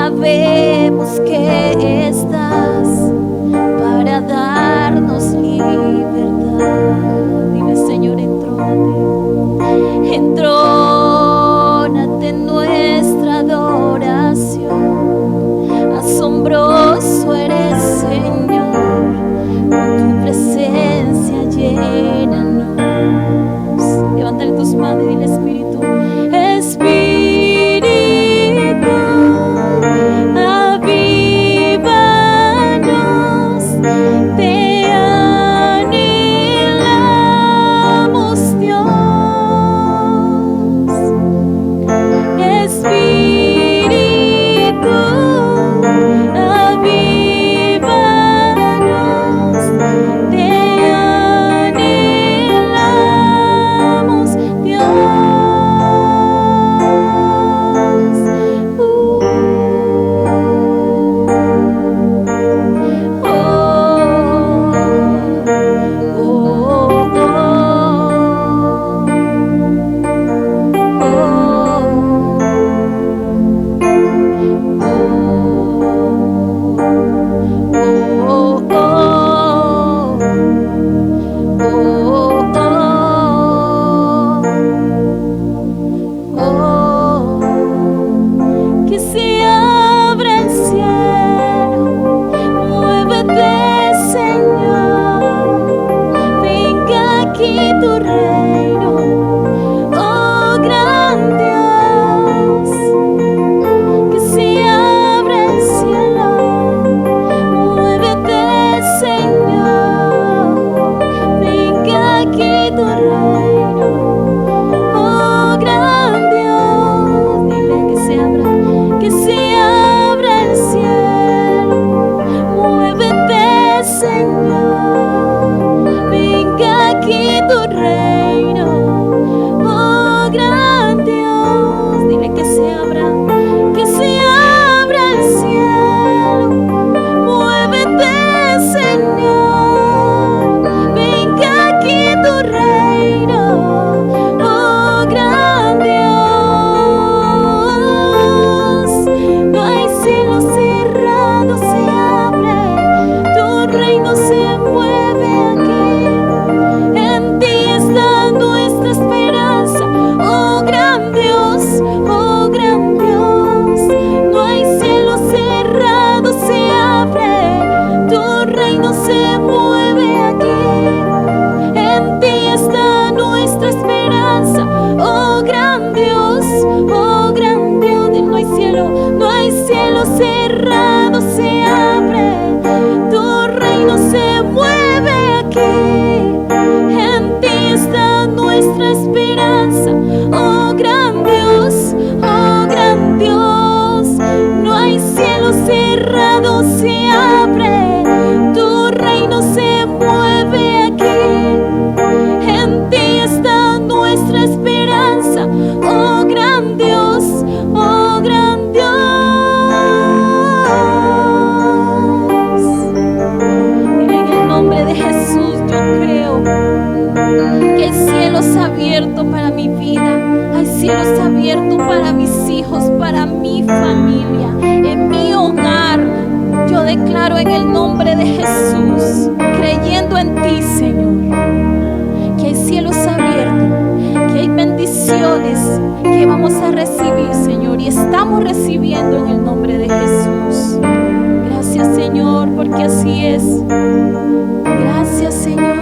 sabemos que estás para darnos libertad. Dile, Señor, entrónate en nuestra adoración. Asombroso eres, Señor, con tu presencia llénanos. Levántale tus manos y dile, Espíritu, Espíritu, avívanos, te anhelamos, Dios. Espíritu, avívanos, te anhelamos, Dios. Que se abra el cielo, muévete, Señor, venga aquí tu reino, oh gran Dios. Que se abra el cielo, muévete, Señor, venga aquí tu reino, oh gran Dios. Dile que se abra el cielo, muévete, Señor, venga aquí tu reino, oh gran Dios. Dile que se abra el cielo, muévete, Señor, venga aquí tu reino, oh gran Dios. No hay cielo cerrado, se abre, tu reino se mueve aquí. En ti está nuestra esperanza, oh gran Dios, oh gran Dios. No hay cielo cerrado, se abre, tu reino se mueve aquí. En ti está nuestra esperanza, oh gran Dios, oh gran Dios. No hay cielo cerrado, se abre, tu reino se mueve aquí. En ti está nuestra esperanza, oh gran Dios, oh gran Dios. No hay cielo cerrado, se abre, tu reino se mueve aquí. En ti está nuestra esperanza, oh gran Dios, oh gran Dios. Dile, en el nombre de Jesús yo creo que el cielo se ha abierto para mi vida. Hay cielos abiertos para mis hijos, para mi familia, en mi hogar. Yo declaro en el nombre de Jesús, creyendo en ti, Señor, que hay cielos abiertos, que hay bendiciones que vamos a recibir, Señor, y estamos recibiendo en el nombre de Jesús. Gracias, Señor, porque así es. Gracias, Señor.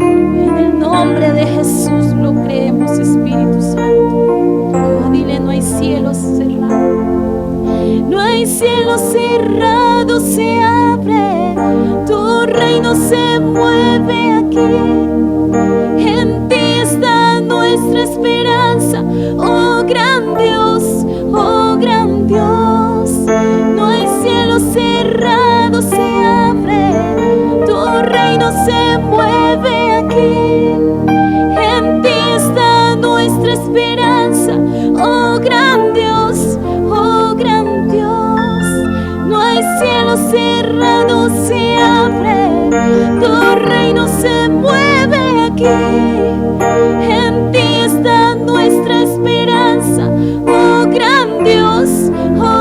En el nombre de Jesús lo creemos, Espíritu Santo. Oh, dile, no hay cielos cerrados. No hay cielo cerrado, se abre, tu reino se mueve aquí. En ti está nuestra esperanza, oh gran Dios, oh gran Dios. No hay cielo cerrado, se abre, tu reino se mueve aquí. En ti está nuestra esperanza, oh gran Dios, oh gran Dios. No hay cielo cerrado, se abre, tu reino se mueve aquí. En ti está nuestra esperanza, oh gran Dios, oh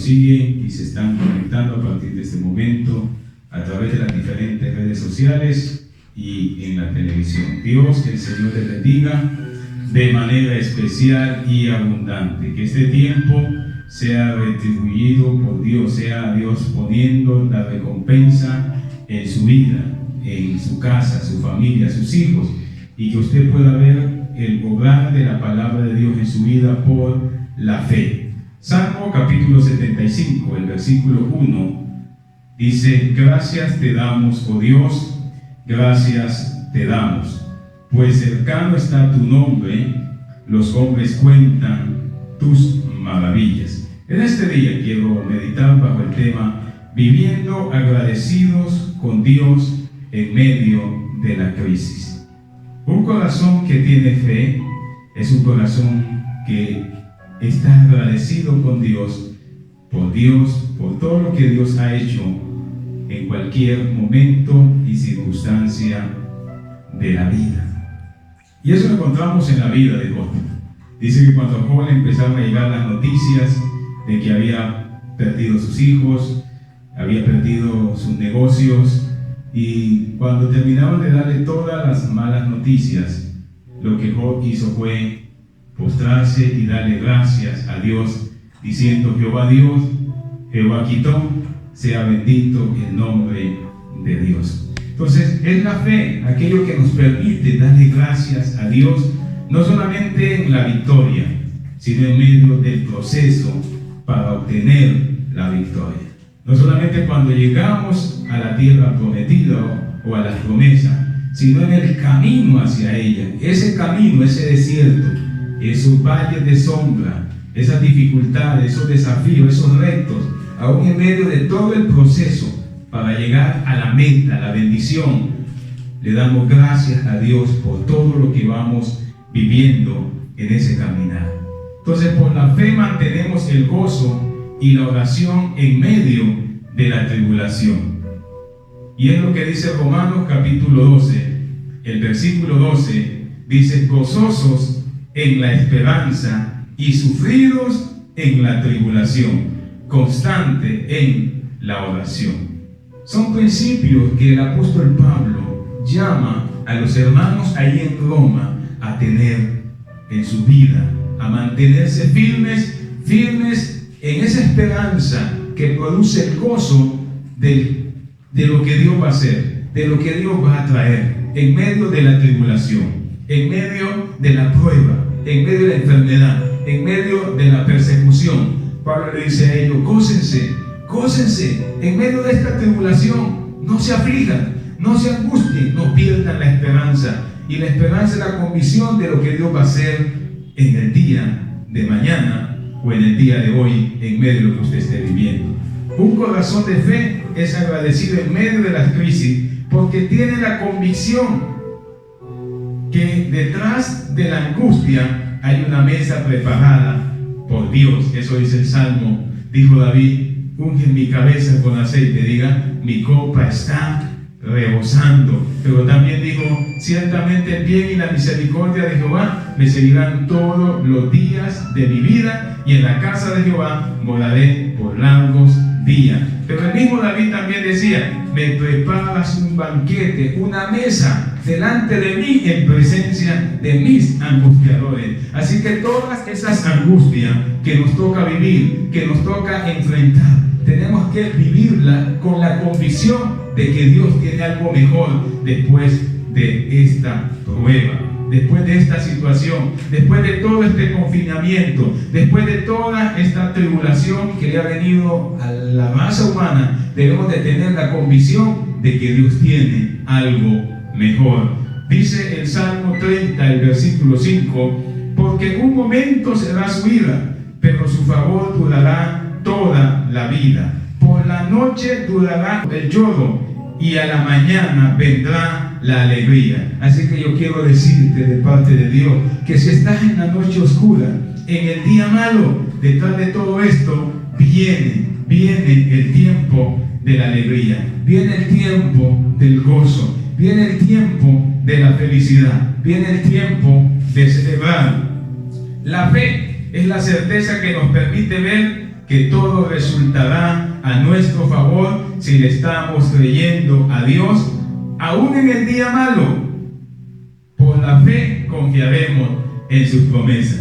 siguen y se están conectando a partir de este momento a través de las diferentes redes sociales y en la televisión. Dios, el Señor les bendiga de manera especial y abundante. Que este tiempo sea retribuido por Dios, sea Dios poniendo la recompensa en su vida, en su casa, su familia, sus hijos, y que usted pueda ver el obrar de la palabra de Dios en su vida por la fe. Salmo capítulo 75, el versículo 1, dice: gracias te damos, oh Dios, gracias te damos, pues cercano está tu nombre, los hombres cuentan tus maravillas. En este día quiero meditar bajo el tema viviendo agradecidos con Dios en medio de la crisis. Un corazón que tiene fe es un corazón que está agradecido con Dios, por todo lo que Dios ha hecho en cualquier momento y circunstancia de la vida. Y eso lo encontramos en la vida de Job. Dice que cuando a Job le empezaron a llegar las noticias de que había perdido sus hijos, había perdido sus negocios, y cuando terminaron de darle todas las malas noticias, lo que Job hizo fue postrarse y darle gracias a Dios, diciendo: Jehová Dios, Jehová quitó, sea bendito el nombre de Dios. Entonces es la fe aquello que nos permite darle gracias a Dios, no solamente en la victoria, sino en medio del proceso para obtener la victoria. No solamente cuando llegamos a la tierra prometida o a la promesa, sino en el camino hacia ella. Ese camino, ese desierto, esos valles de sombra, esas dificultades, esos desafíos, esos retos, aún en medio de todo el proceso para llegar a la meta, la bendición, le damos gracias a Dios por todo lo que vamos viviendo en ese caminar. Entonces, por la fe mantenemos el gozo y la oración en medio de la tribulación. Y es lo que dice Romanos capítulo 12, el versículo 12, dice: gozosos en la esperanza y sufridos en la tribulación, constante en la oración. Son principios que el apóstol Pablo llama a los hermanos ahí en Roma a tener en su vida, a mantenerse firmes en esa esperanza que produce el gozo de lo que Dios va a hacer, de lo que Dios va a traer en medio de la tribulación, en medio de la prueba, en medio de la enfermedad, en medio de la persecución. Pablo le dice a ellos: gócense en medio de esta tribulación, no se aflijan, no se angustien, no pierdan la esperanza. Y la esperanza es la convicción de lo que Dios va a hacer en el día de mañana o en el día de hoy, en medio de lo que usted esté viviendo. Un corazón de fe es agradecido en medio de las crisis, porque tiene la convicción que detrás de la angustia hay una mesa preparada por Dios. Eso dice el Salmo. Dijo David: unge mi cabeza con aceite, diga, mi copa está rebosando. Pero también dijo: ciertamente el bien y la misericordia de Jehová me seguirán todos los días de mi vida, y en la casa de Jehová moraré por largos días. Pero el mismo David también decía: me preparas un banquete, una mesa delante de mí en presencia de mis angustiadores. Así que todas esas angustias que nos toca vivir, que nos toca enfrentar, tenemos que vivirla con la convicción de que Dios tiene algo mejor después de esta prueba, después de esta situación, después de todo este confinamiento, después de toda esta tribulación que le ha venido a la raza humana. Debemos de tener la convicción de que Dios tiene algo mejor. Dice el Salmo 30, el versículo 5: porque en un momento será su ira, pero su favor durará toda la vida. Por la noche durará el lloro, y a la mañana vendrá la alegría. Así que yo quiero decirte de parte de Dios que si estás en la noche oscura, en el día malo, detrás de todo esto viene el tiempo de la alegría, viene el tiempo del gozo, viene el tiempo de la felicidad, viene el tiempo de celebrar. La fe es la certeza que nos permite ver que todo resultará a nuestro favor si le estamos creyendo a Dios, aún en el día malo. Por la fe confiaremos en sus promesas.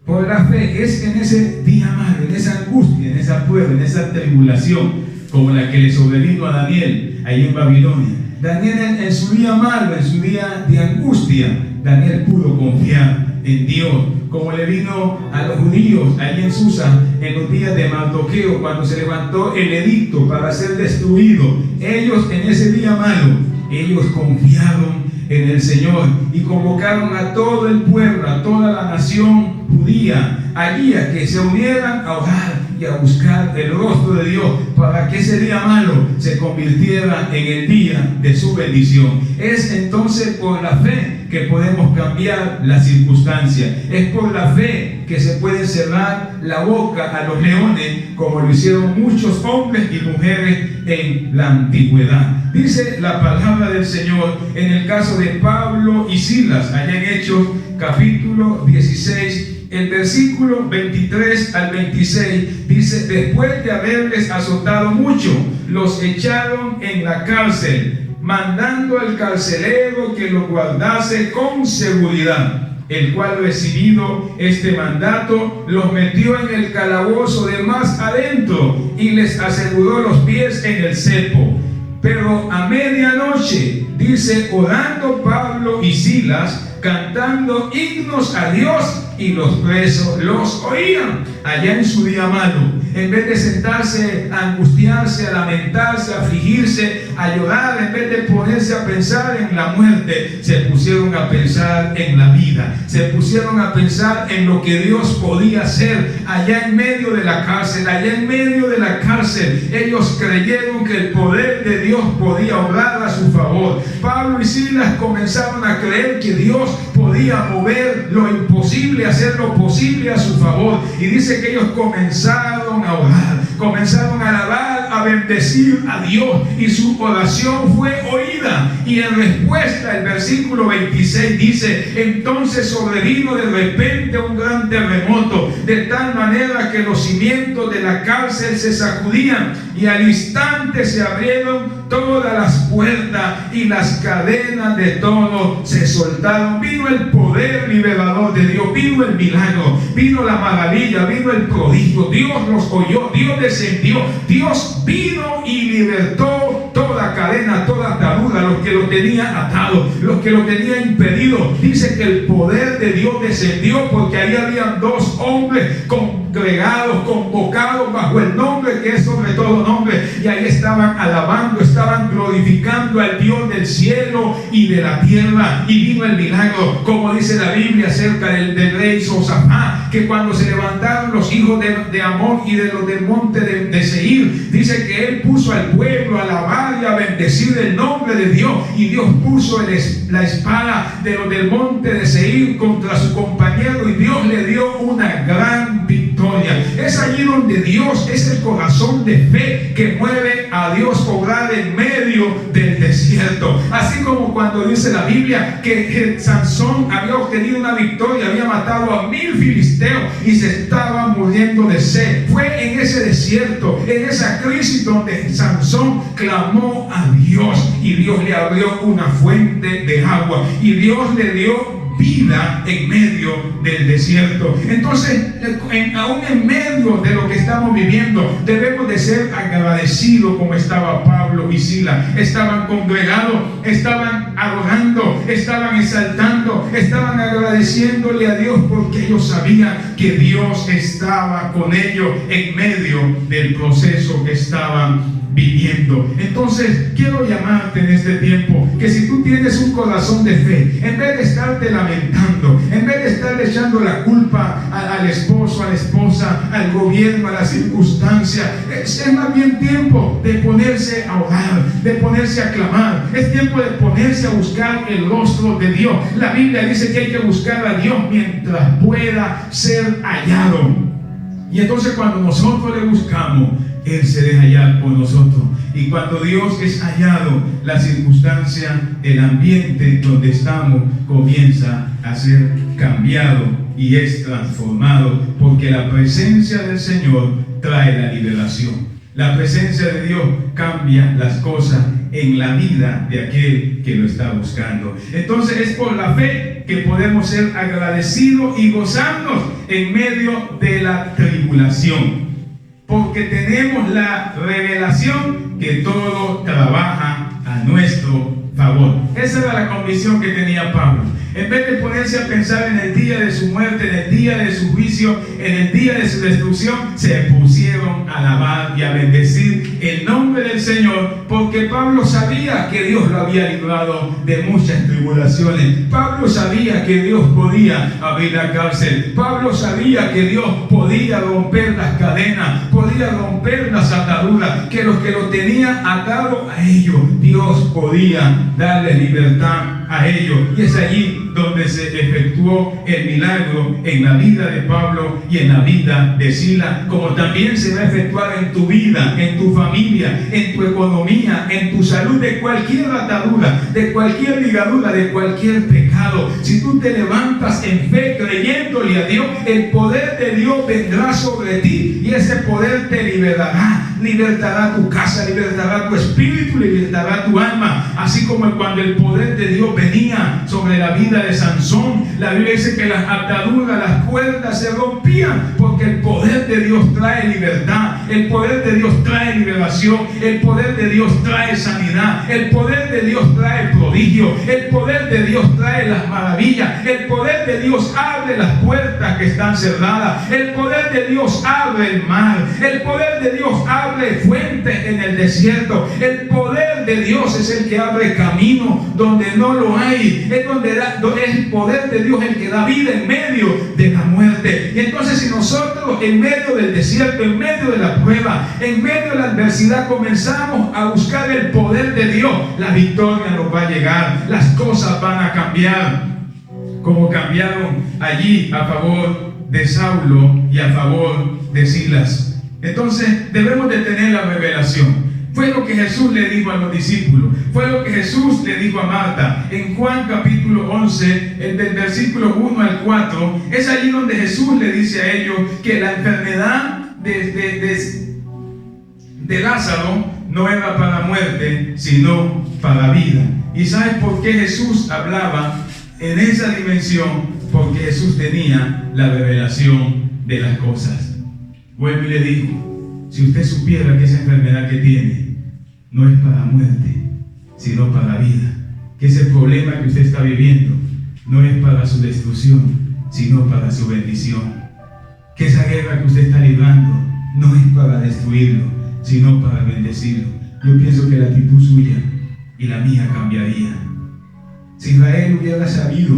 Por la fe es en ese día malo, en esa angustia, en esa prueba, en esa tribulación, como la que le sobrevino a Daniel ahí en Babilonia. Daniel en su día malo, en su día de angustia, Daniel pudo confiar en Dios, como le vino a los judíos ahí en Susa en los días de Mardoqueo, cuando se levantó el edicto para ser destruido. Ellos en ese día malo, ellos confiaron en el Señor y convocaron a todo el pueblo, a toda la nación judía allí a que se unieran a orar y a buscar el rostro de Dios para que ese día malo se convirtiera en el día de su bendición. Es entonces por la fe que podemos cambiar las circunstancias. Es por la fe que se puede cerrar la boca a los leones, como lo hicieron muchos hombres y mujeres en la antigüedad. Dice la palabra del Señor en el caso de Pablo y Silas, allá en Hechos capítulo 16, el versículo 23 al 26, dice: después de haberles azotado mucho, los echaron en la cárcel, mandando al carcelero que los guardase con seguridad, el cual, recibido este mandato, los metió en el calabozo de más adentro y les aseguró los pies en el cepo. Pero a medianoche, dice, orando Pablo y Silas, cantando himnos a Dios, y los presos los oían. Allá en su día malo, en vez de sentarse a angustiarse, a lamentarse, a afligirse, a llorar, en vez de ponerse a pensar en la muerte, se pusieron a pensar en la vida, se pusieron a pensar en lo que Dios podía hacer allá en medio de la cárcel. Allá en medio de la cárcel ellos creyeron que el poder de Dios podía obrar a su favor. Pablo y Silas comenzaron a creer que Dios podía mover lo imposible, hacer lo posible a su favor. Y dice que ellos comenzaron a orar, comenzaron a alabar, a bendecir a Dios, y su oración fue oída. Y en respuesta, el versículo 26 dice: entonces sobrevino de repente un gran terremoto, de tal manera que los cimientos de la cárcel se sacudían, y al instante se abrieron todas las puertas y las cadenas de todos se soltaron. Vino el poder liberador de Dios, vino el milagro, vino la maravilla, vino el prodigio. Dios los oyó, Dios descendió, Dios vino y libertó toda cadena, toda atadura, los que lo tenían atado, los que lo tenían impedido. Dice que el poder de Dios descendió, porque ahí habían dos hombres congregados, convocados bajo el nombre que es sobre todo nombre, y ahí estaban alabando, estaban glorificando al Dios del cielo y de la tierra. Y vino el milagro, como dice la Biblia acerca del rey Josafat, que cuando se levantaron los hijos de Amón y de los del monte de Seir, dice que él puso al pueblo a alabar y a bendecir el nombre de Dios, y Dios puso la espada de los del monte de Seir contra su compañero, y Dios le dio una gran victoria. Es allí donde Dios es el corazón de fe que mueve a Dios obrar en medio del desierto. Así como cuando dice la Biblia que Sansón había obtenido una victoria, había matado a 1000 filisteos y se estaba muriendo de sed. Fue en ese desierto, en esa crisis, donde Sansón clamó a Dios, y Dios le abrió una fuente de agua, y Dios le dio vida en medio del desierto. Entonces, aún en medio de lo que estamos viviendo, debemos de ser agradecidos, como estaba Pablo y Silas. Estaban congregados, estaban adorando, estaban exaltando, estaban agradeciéndole a Dios, porque ellos sabían que Dios estaba con ellos en medio del proceso que estaban viviendo. Entonces quiero llamarte en este tiempo, que si tú tienes un corazón de fe, en vez de estarte lamentando, en vez de estar echando la culpa al esposo, a la esposa, al gobierno, a la circunstancia, es más bien tiempo de ponerse a orar, de ponerse a clamar. Es tiempo de ponerse a buscar el rostro de Dios. La Biblia dice que hay que buscar a Dios mientras pueda ser hallado. Y entonces, cuando nosotros le buscamos, Él se deja hallar por nosotros. Y cuando Dios es hallado, la circunstancia, el ambiente donde estamos comienza a ser cambiado y es transformado, porque la presencia del Señor trae la liberación. La presencia de Dios cambia las cosas en la vida de aquel que lo está buscando. Entonces es por la fe que podemos ser agradecidos y gozarnos en medio de la tribulación, porque tenemos la revelación que todo trabaja a nuestro favor. Esa era la convicción que tenía Pablo. En vez de ponerse a pensar en el día de su muerte, en el día de su juicio, en el día de su destrucción, se pusieron a alabar y a bendecir el nombre del Señor, porque Pablo sabía que Dios lo había librado de muchas tribulaciones. Pablo sabía que Dios podía abrir la cárcel. Pablo sabía que Dios podía romper las cadenas, podía romper las ataduras, que los que lo tenían atado a ellos, Dios podía darle libertad a ellos. Y es allí donde se efectuó el milagro en la vida de Pablo y en la vida de Silas, como también se va a efectuar en tu vida, en tu familia, en tu economía, en tu salud, de cualquier atadura, de cualquier ligadura, de cualquier pecado. Si tú te levantas en fe creyéndole a Dios, el poder de Dios vendrá sobre ti y ese poder te libertará tu casa, libertará tu espíritu, libertará tu alma, así como cuando el poder de Dios venía sobre la vida de Sansón. La Biblia dice que las ataduras, las cuerdas se rompían, porque el poder de Dios trae libertad, el poder de Dios trae liberación, el poder de Dios trae sanidad, el poder de Dios trae prodigio, el poder de Dios trae las maravillas, el poder de Dios abre las puertas que están cerradas, el poder de Dios abre el mar, el poder de Dios abre fuentes en el desierto, el poder de Dios es el que abre camino donde no lo hay, es donde el poder de Dios el que da vida en medio de la muerte. Y entonces si nosotros en medio del desierto, en medio de la prueba, en medio de la adversidad comenzamos a buscar el poder de Dios, la victoria nos va a llegar, las cosas van a cambiar, como cambiaron allí a favor de Saulo y a favor de Silas. Entonces debemos de tener la revelación. Fue lo que Jesús le dijo a los discípulos, fue lo que Jesús le dijo a Marta. En Juan capítulo 11, del versículo 1 al 4, es allí donde Jesús le dice a ellos que la enfermedad de Lázaro no era para muerte, sino para vida. ¿Y sabes por qué Jesús hablaba en esa dimensión? Porque Jesús tenía la revelación de las cosas. Vuelve y le dijo: si usted supiera que esa enfermedad que tiene no es para muerte, sino para vida, que ese problema que usted está viviendo no es para su destrucción, sino para su bendición, que esa guerra que usted está librando no es para destruirlo, sino para bendecirlo. Yo pienso que la actitud suya y la mía cambiaría. Si Israel hubiera sabido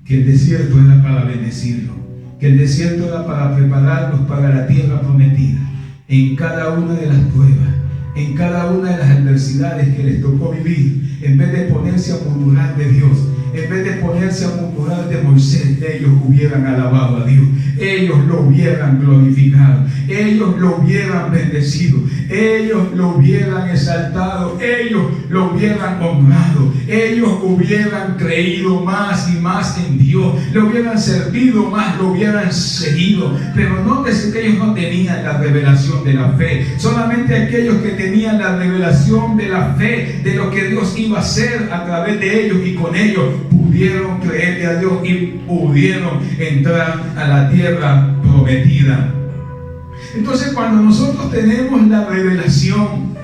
que el desierto era para bendecirlo, que el desierto era para prepararlos para la tierra prometida, en cada una de las pruebas, en cada una de las adversidades que les tocó vivir, en vez de ponerse a murmurar de Dios, en vez de ponerse a murmurar de Moisés, ellos hubieran alabado a Dios, ellos lo hubieran glorificado, ellos lo hubieran bendecido, ellos lo hubieran exaltado, ellos lo hubieran honrado, ellos hubieran creído más y más en Dios, le hubieran servido más, lo hubieran seguido. Pero nótese que ellos no tenían la revelación de la fe. Solamente aquellos que tenían la revelación de la fe, de lo que Dios iba a hacer a través de ellos y con ellos, pudieron creerle a Dios y pudieron entrar a la tierra prometida. Entonces, cuando nosotros tenemos la revelación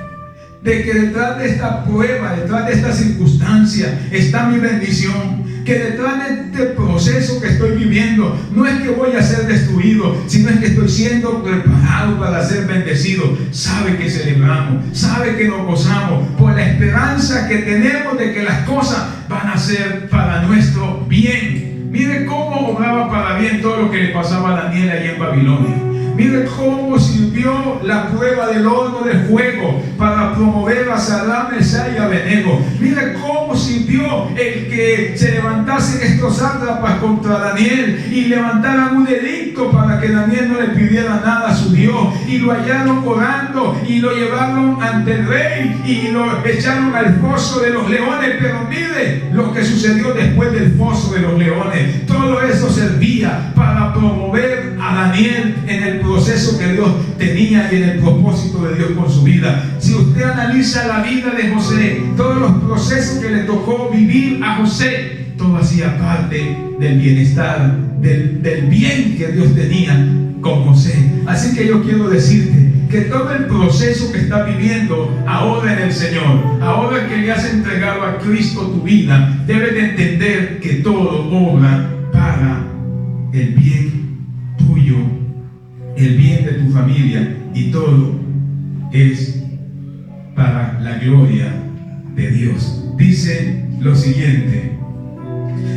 de que detrás de esta prueba, detrás de esta circunstancia está mi bendición, que detrás de este proceso que estoy viviendo no es que voy a ser destruido, sino es que estoy siendo preparado para ser bendecido, sabe que celebramos, sabe que nos gozamos por la esperanza que tenemos de que las cosas van a ser para nuestro bien. Mire cómo obraba para bien todo lo que le pasaba a Daniel allí en Babilonia. Mire cómo sirvió la prueba del horno de fuego para promover a Sadrach, Mesach y Abednego. Mire cómo sirvió el que se levantasen estos sátrapas contra Daniel y levantaran un edicto para que Daniel no le pidiera nada a su Dios, y lo hallaron orando y lo llevaron ante el rey y lo echaron al foso de los leones. Pero mire lo que sucedió después del foso de los leones. Todo eso servía para promover a Daniel en el proceso que Dios tenía y en el propósito de Dios con su vida. Si usted analiza la vida de José, todos los procesos que le tocó vivir a José, todo hacía parte del bienestar, del bien que Dios tenía con José. Así que yo quiero decirte que todo el proceso que estás viviendo ahora en el Señor, ahora que le has entregado a Cristo tu vida, debes de entender que todo obra para el bien tuyo, el bien de tu familia, y todo es para la gloria de Dios. Dice lo siguiente: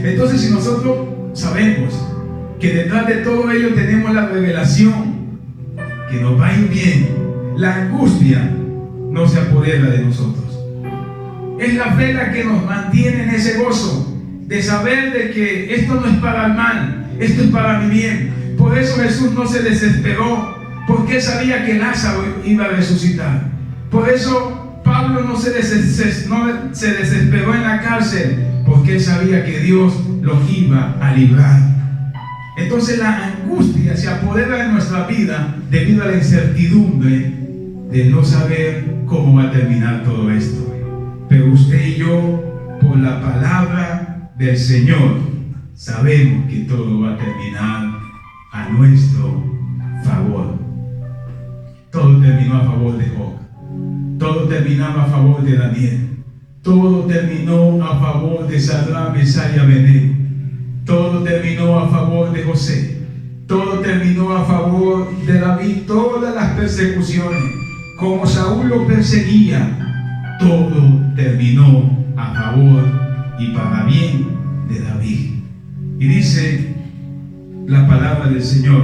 entonces, si nosotros sabemos que detrás de todo ello tenemos la revelación que nos va a ir bien, la angustia no se apodera de nosotros. Es la fe la que nos mantiene en ese gozo de saber de que esto no es para el mal, esto es para mi bien. Por eso Jesús no se desesperó, porque sabía que Lázaro iba a resucitar. Por eso Pablo no se desesperó en la cárcel, porque él sabía que Dios los iba a librar. Entonces la angustia se apodera de nuestra vida debido a la incertidumbre de no saber cómo va a terminar todo esto. Pero usted y yo, por la palabra del Señor, sabemos que todo va a terminar a nuestro favor. Todo terminó a favor de Job. Todo terminaba a favor de Daniel. Todo terminó a favor de Sadrach, Mesach y Abednego. Todo terminó a favor de José. Todo terminó a favor de David. Todas las persecuciones, como Saúl lo perseguía, todo terminó a favor y para bien de David. Y dice la palabra del Señor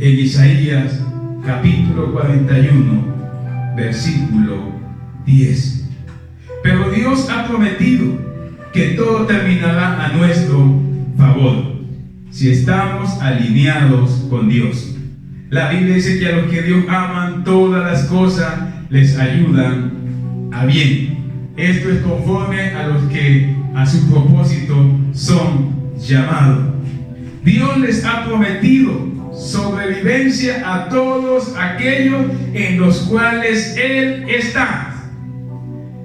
en Isaías capítulo 41, versículo 10. Pero Dios ha prometido que todo terminará a nuestro favor si estamos alineados con Dios. La Biblia dice que a los que Dios aman, todas las cosas les ayudan a bien. Esto es conforme a los que a su propósito son llamados. Dios les ha prometido sobrevivencia a todos aquellos en los cuales Él está.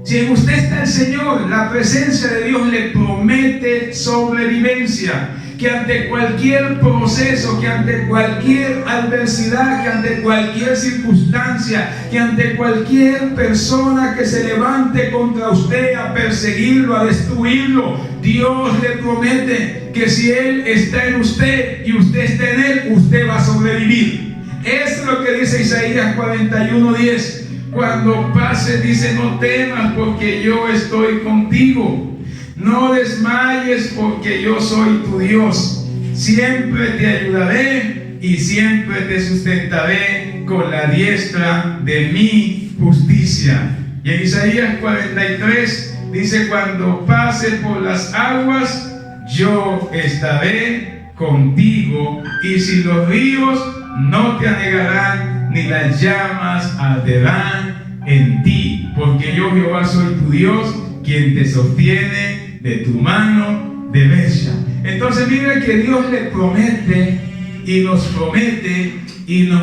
Si en usted está el Señor, la presencia de Dios le promete sobrevivencia. Que ante cualquier proceso, que ante cualquier adversidad, que ante cualquier circunstancia, que ante cualquier persona que se levante contra usted a perseguirlo, a destruirlo, Dios le promete que si Él está en usted y usted está en Él, usted va a sobrevivir. Eso es lo que dice Isaías 41:10. Cuando pases, dice: no temas, porque yo estoy contigo. No desmayes, porque yo soy tu Dios. Siempre te ayudaré y siempre te sustentaré con la diestra de mi justicia. Y en Isaías 43 dice: cuando pases por las aguas, yo estaré contigo, y si los ríos no te anegarán, ni las llamas arderán en ti, porque yo Jehová soy tu Dios, quien te sostiene de tu mano derecha. Entonces mire que Dios le promete y nos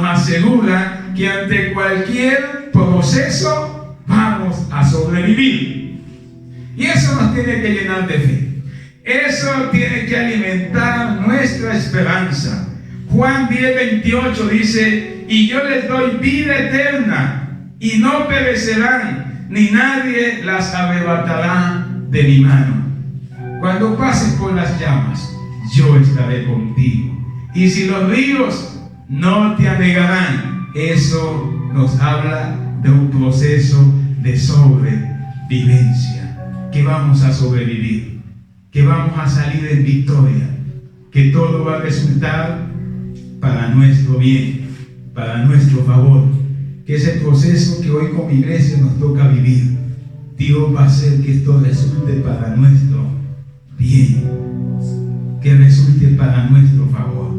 asegura que ante cualquier proceso vamos a sobrevivir. Y eso nos tiene que llenar de fe. Eso tiene que alimentar nuestra esperanza. Juan 10:28 dice: y yo les doy vida eterna, y no perecerán, ni nadie las arrebatará de mi mano. Cuando pases por las llamas, yo estaré contigo. Y si los ríos no te anegarán. Eso nos habla de un proceso de sobrevivencia. Que vamos a sobrevivir, que vamos a salir en victoria, que todo va a resultar para nuestro bien, para nuestro favor. Que ese proceso que hoy como iglesia nos toca vivir, Dios va a hacer que esto resulte para nuestro bien, que resulte para nuestro favor,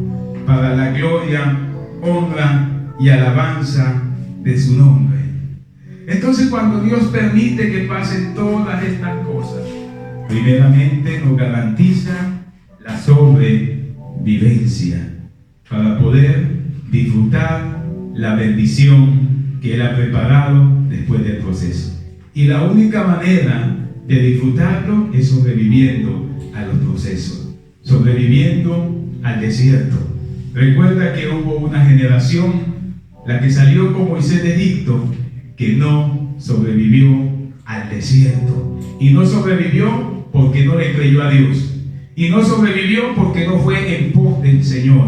para la gloria, honra y alabanza de su nombre. Entonces, cuando Dios permite que pasen todas estas cosas, primeramente nos garantiza la sobrevivencia. para poder disfrutar la bendición que Él ha preparado después del proceso. Y la única manera de disfrutarlo es sobreviviendo a los procesos, sobreviviendo al desierto. Recuerda que hubo una generación, la que salió con Moisés de Egipto, que no sobrevivió al desierto. Y no sobrevivió porque no le creyó a Dios. Y no sobrevivió porque no fue en pos del Señor.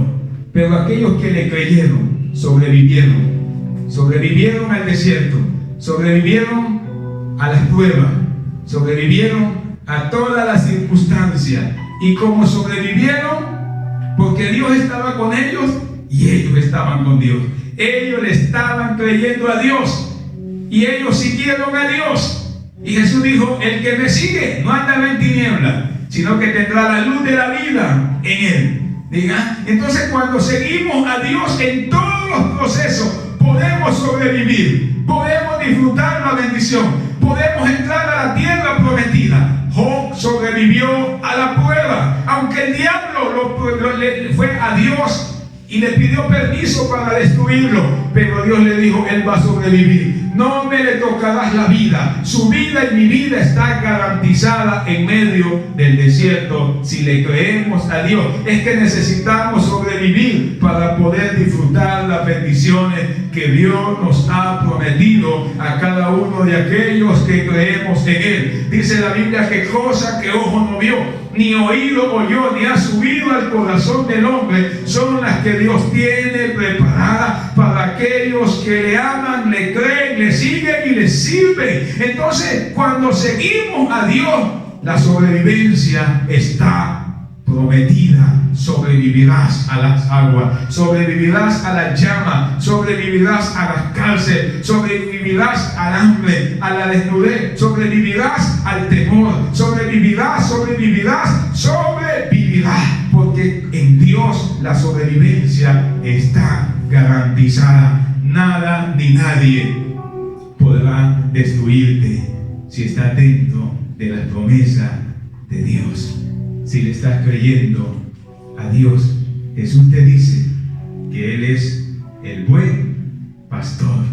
Pero aquellos que le creyeron, sobrevivieron. Sobrevivieron al desierto. Sobrevivieron a las pruebas. Sobrevivieron a todas las circunstancias. Y como sobrevivieron, porque Dios estaba con ellos y ellos estaban con Dios. Ellos le estaban creyendo a Dios y ellos siguieron a Dios. Y Jesús dijo: el que me sigue no andará en tinieblas, sino que tendrá la luz de la vida en él. ¿Diga? Entonces, cuando seguimos a Dios en todos los procesos, podemos sobrevivir, podemos disfrutar la bendición, podemos entrar a la tierra prometida. Job sobrevivió a la prueba, aunque el diablo le fue a Dios y le pidió permiso para destruirlo, pero Dios le dijo: él va a sobrevivir, no me le tocarás la vida. Su vida y mi vida está garantizada en medio del desierto si le creemos a Dios. Es que necesitamos sobrevivir para poder disfrutar las bendiciones que Dios nos ha prometido a cada uno de aquellos que creemos en Él. Dice la Biblia que cosa que ojo no vio, ni oído oyó, ni ha subido al corazón del hombre, son las que Dios tiene preparadas para aquellos que le aman, le creen, le siguen y le sirven. Entonces, cuando seguimos a Dios, la sobrevivencia está prometida. Sobrevivirás a las aguas, sobrevivirás a la llama, sobrevivirás a la cárcel, sobrevivirás al hambre, a la desnudez, sobrevivirás al temor, sobrevivirás, porque en Dios la sobrevivencia está garantizada. Nada ni nadie podrá destruirte si estás dentro de las promesas de Dios. Si le estás creyendo a Dios, Jesús te dice que Él es el buen pastor.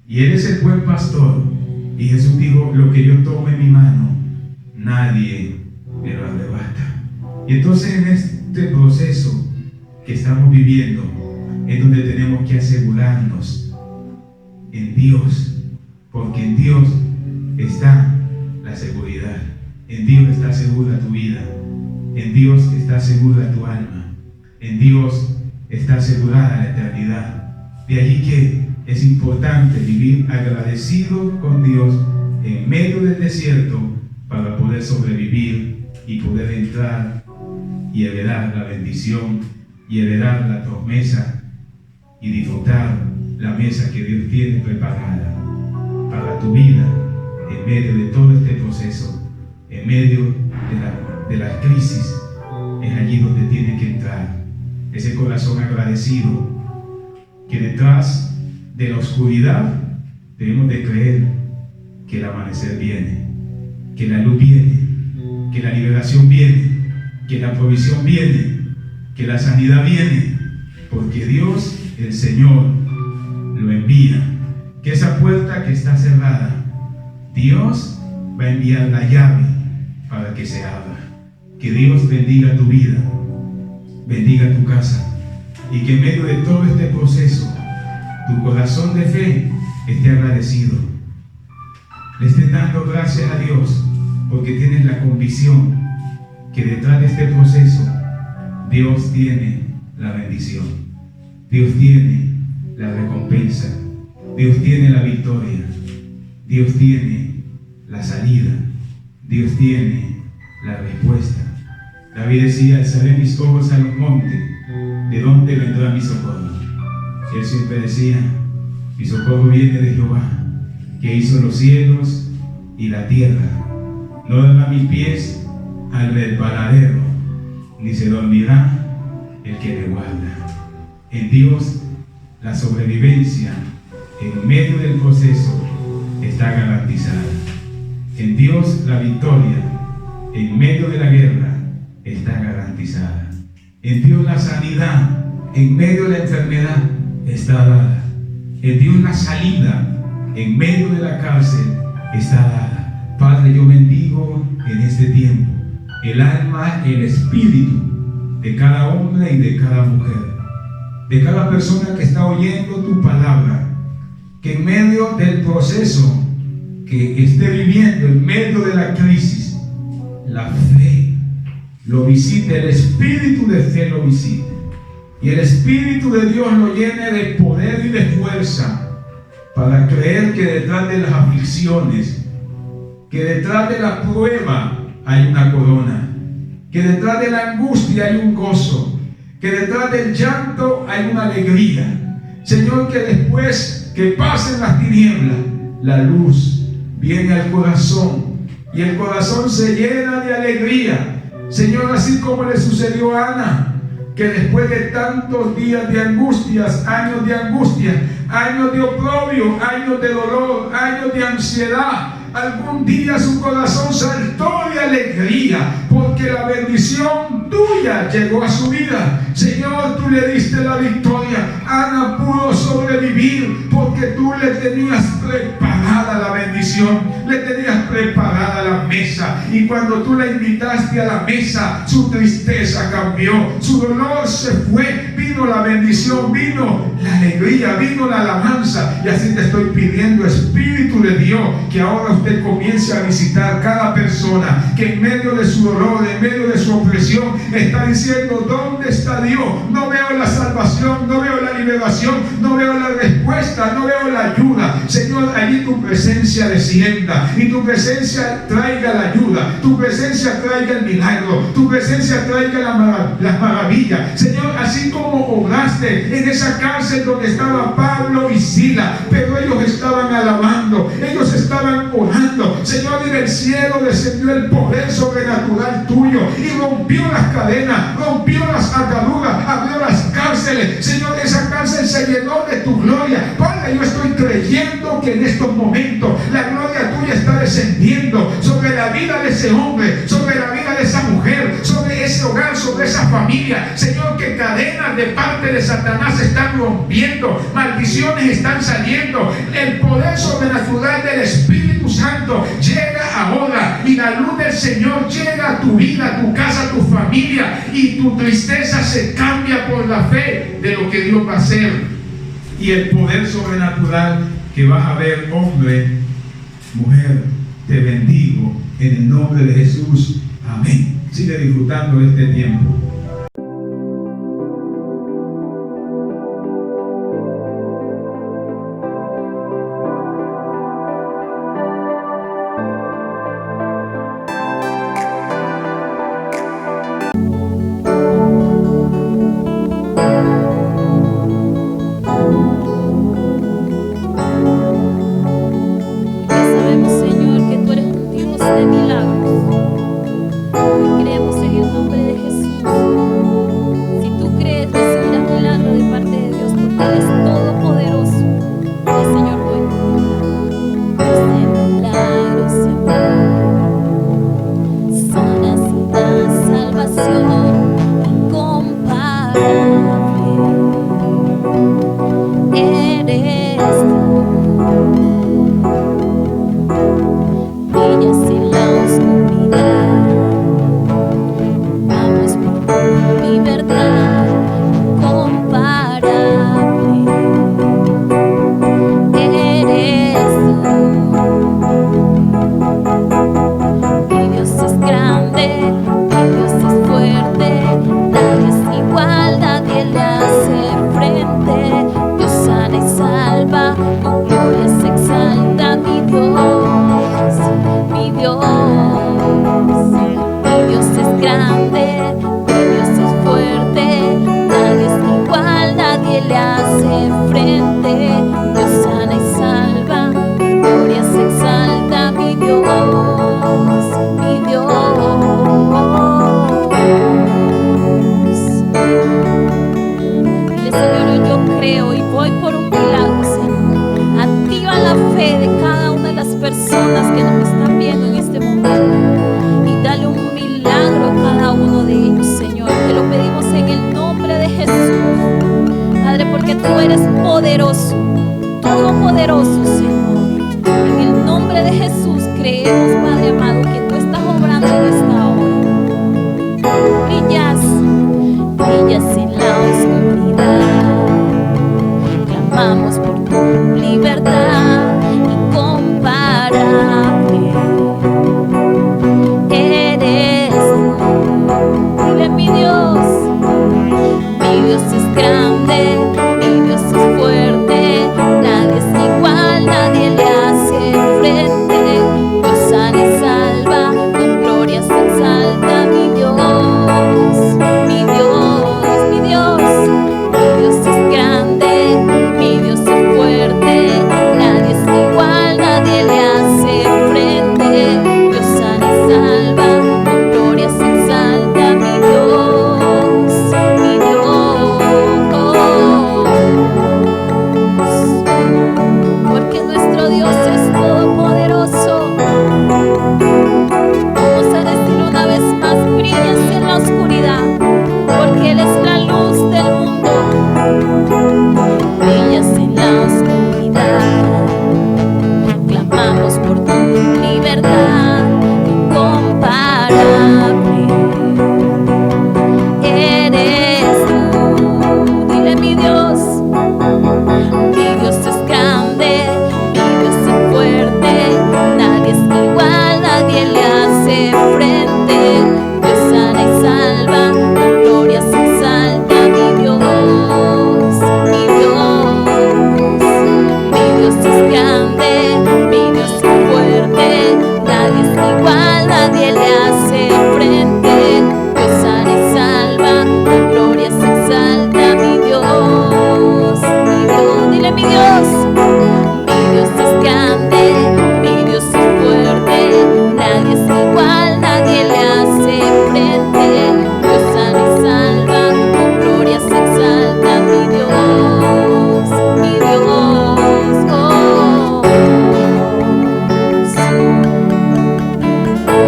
Y Él es el buen pastor. Y Jesús dijo: lo que yo tomo en mi mano, nadie me lo arrebata. Y entonces, en este proceso que estamos viviendo, es donde tenemos que asegurarnos en Dios, porque en Dios está la seguridad. En Dios está segura tu vida. En Dios está segura tu alma. En Dios está asegurada la eternidad. De allí que es importante vivir agradecido con Dios en medio del desierto para poder sobrevivir y poder entrar y heredar la bendición y heredar la promesa y disfrutar la mesa que Dios tiene preparada para tu vida en medio de todo este proceso, en medio de la crisis. Es allí donde tiene que entrar ese corazón agradecido, que detrás de la oscuridad debemos de creer que el amanecer viene, que la luz viene, que la liberación viene, que la provisión viene, que la sanidad viene, porque Dios, el Señor, lo envía. Que esa puerta que está cerrada, Dios va a enviar la llave para que se abra. Que Dios bendiga tu vida, bendiga tu casa, y que en medio de todo este proceso tu corazón de fe esté agradecido. Le estés dando gracias a Dios porque tienes la convicción que detrás de este proceso Dios tiene la bendición, Dios tiene la recompensa, Dios tiene la victoria, Dios tiene la salida, Dios tiene la respuesta. David decía: alzaré mis ojos a los montes, ¿de dónde vendrá mi socorro? Él siempre decía: mi socorro viene de Jehová, que hizo los cielos y la tierra. No dará mis pies al resbaladero, ni se dormirá el que me guarda. En Dios la sobrevivencia en medio del proceso está garantizada. En Dios la victoria en medio de la guerra está garantizada. En Dios la sanidad en medio de la enfermedad está dada. En Dios la salida en medio de la cárcel está dada. Padre, yo bendigo en este tiempo el alma, el espíritu de cada hombre y de cada mujer, de cada persona que está oyendo tu palabra, que en medio del proceso que esté viviendo, en medio de la crisis, la fe lo visite, el espíritu de fe lo visite, y el Espíritu de Dios lo llene de poder y de fuerza para creer que detrás de las aflicciones, que detrás de la prueba hay una corona, que detrás de la angustia hay un gozo, que detrás del llanto hay una alegría. Señor, que después que pasen las tinieblas, la luz viene al corazón y el corazón se llena de alegría. Señor, así como le sucedió a Ana, que después de tantos días de angustias, años de oprobio, años de dolor, años de ansiedad, algún día su corazón saltó de alegría porque la bendición tuya llegó a su vida. Señor, tú le diste la victoria. Ana pudo sobrevivir porque tú le tenías preparada la bendición, le tenías preparada la mesa, y cuando tú la invitaste a la mesa, su tristeza cambió, su dolor se fue, vino la bendición, vino la alegría, vino la alabanza. Y así te estoy pidiendo, Espíritu de Dios, que ahora usted comience a visitar cada persona que en medio de su dolor, en medio de su opresión, está diciendo: ¿dónde está Dios? No veo la salvación, no veo la liberación, no veo la respuesta, no veo la ayuda. Señor, allí tu presencia descienda y tu presencia traiga la ayuda, tu presencia traiga el milagro, tu presencia traiga la maravilla. Señor, así como obraste en esa cárcel donde estaban Pablo y Sila, pero ellos estaban alabando, ellos estaban orando. Señor, y del cielo descendió el poder sobrenatural tuyo y rompió las cadenas, rompió las ataduras, abrió las cárceles. Señor, esa cárcel se llenó de tu gloria. Padre, yo estoy creyendo que en estos momentos la gloria tuya está descendiendo sobre la vida de ese hombre, sobre la vida de esa mujer, sobre ese hogar, sobre esa familia. Señor, que cadenas de parte de Satanás se están rompiendo, maldiciones están saliendo, el poder sobrenatural del Espíritu Santo llega ahora, y la luz del Señor llega a tu vida, a tu casa, a tu familia, y tu tristeza se cambia por la fe de lo que Dios va a hacer, y el poder sobrenatural que vas a ver. Hombre, mujer, te bendigo en el nombre de Jesús. Amén. Sigue disfrutando de este tiempo. Brilla sin la oscuridad.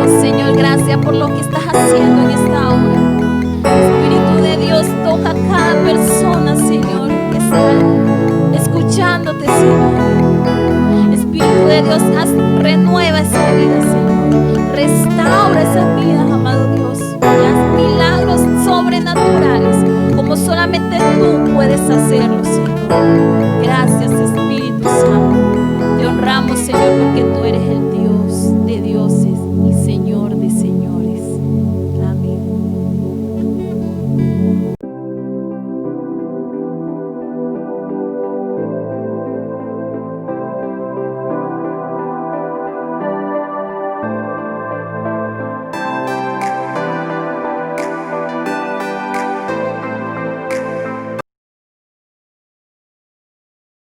Oh Señor, gracias por lo que estás haciendo en esta hora. Espíritu de Dios, toca a cada persona, Señor, que está escuchándote, Señor. Espíritu de Dios, renueva esa vida, Señor. Restaura esa vida, amado Dios. Y haz milagros sobrenaturales como solamente tú puedes hacerlo, Señor. Gracias, Señor.